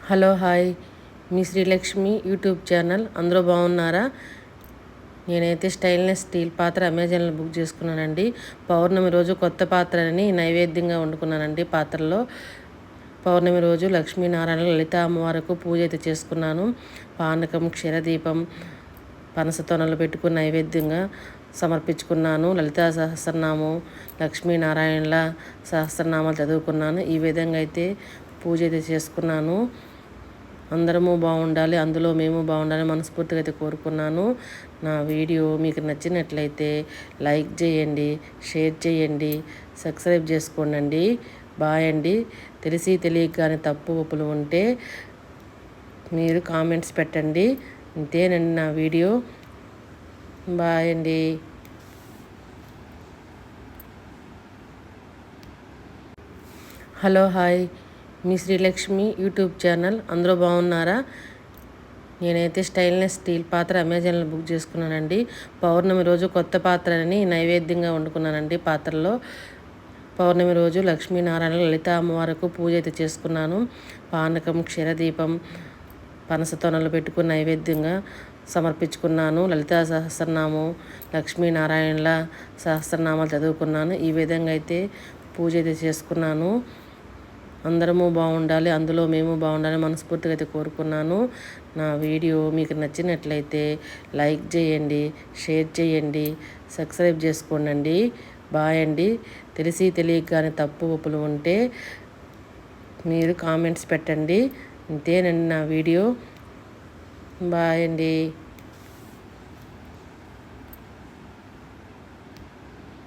Hello hi మీ Srilakshmi YouTube channel అందరూ బాగున్నారా? నేనైతే స్టైల్నెస్ స్టీల్ పాత్ర అమెజాన్లో బుక్ చేసుకున్నానండి. పౌర్ణమి రోజు కొత్త పాత్రని నైవేద్యంగా వండుకున్నానండి. పాత్రలో పౌర్ణమి రోజు లక్ష్మీనారాయణ లలిత అమ్మవారికి పూజ అయితే చేసుకున్నాను. పానకం, క్షీరదీపం, పనసతోనలు పెట్టుకుని నైవేద్యంగా సమర్పించుకున్నాను. లలితా సహస్రనామం, లక్ష్మీనారాయణల సహస్రనామాలు చదువుకున్నాను. ఈ విధంగా అయితే పూజ అయితే చేసుకున్నాను. అందరము బాగుండాలి, అందులో మేము బాగుండాలి మనస్ఫూర్తిగా అయితే కోరుకున్నాను. నా వీడియో మీకు నచ్చినట్లయితే లైక్ చేయండి, షేర్ చేయండి, సబ్స్క్రైబ్ చేసుకోండి. బాయ్ అండి. తెలిసి తెలియక కానీ తప్పు ఒప్పులు ఉంటే మీరు కామెంట్స్ పెట్టండి. ఇంతేనండి నా వీడియో. బాయ్ అండి. హలో హాయ్ మీ శ్రీలక్ష్మి యూట్యూబ్ ఛానల్ అందరూ బాగున్నారా? నేనైతే స్టైల్నెస్ స్టీల్ పాత్ర అమెజాన్లో బుక్ చేసుకున్నానండి. పౌర్ణమి రోజు కొత్త పాత్రని నైవేద్యంగా వండుకున్నానండి. పాత్రలో పౌర్ణమి రోజు లక్ష్మీనారాయణ లలిత అమ్మవారికి పూజ అయితే చేసుకున్నాను. పానకం, క్షీరదీపం, పనసతోనలు పెట్టుకుని నైవేద్యంగా సమర్పించుకున్నాను. లలితా సహస్రనామం, లక్ష్మీనారాయణల సహస్రనామాలు చదువుకున్నాను. ఈ విధంగా అయితే పూజ అయితే చేసుకున్నాను. అందరము బాగుండాలి, అందులో మేము బాగుండాలి మనస్ఫూర్తిగా అయితే కోరుకున్నాను. నా వీడియో మీకు నచ్చినట్లయితే లైక్ చేయండి, షేర్ చేయండి, సబ్స్క్రైబ్ చేసుకోండి. బాయ్ అండి. తెలిసి తెలియక కానీ తప్పు ఒప్పులు ఉంటే మీరు కామెంట్స్ పెట్టండి. ఇంతేనండి నా వీడియో. బాయ్ అండి.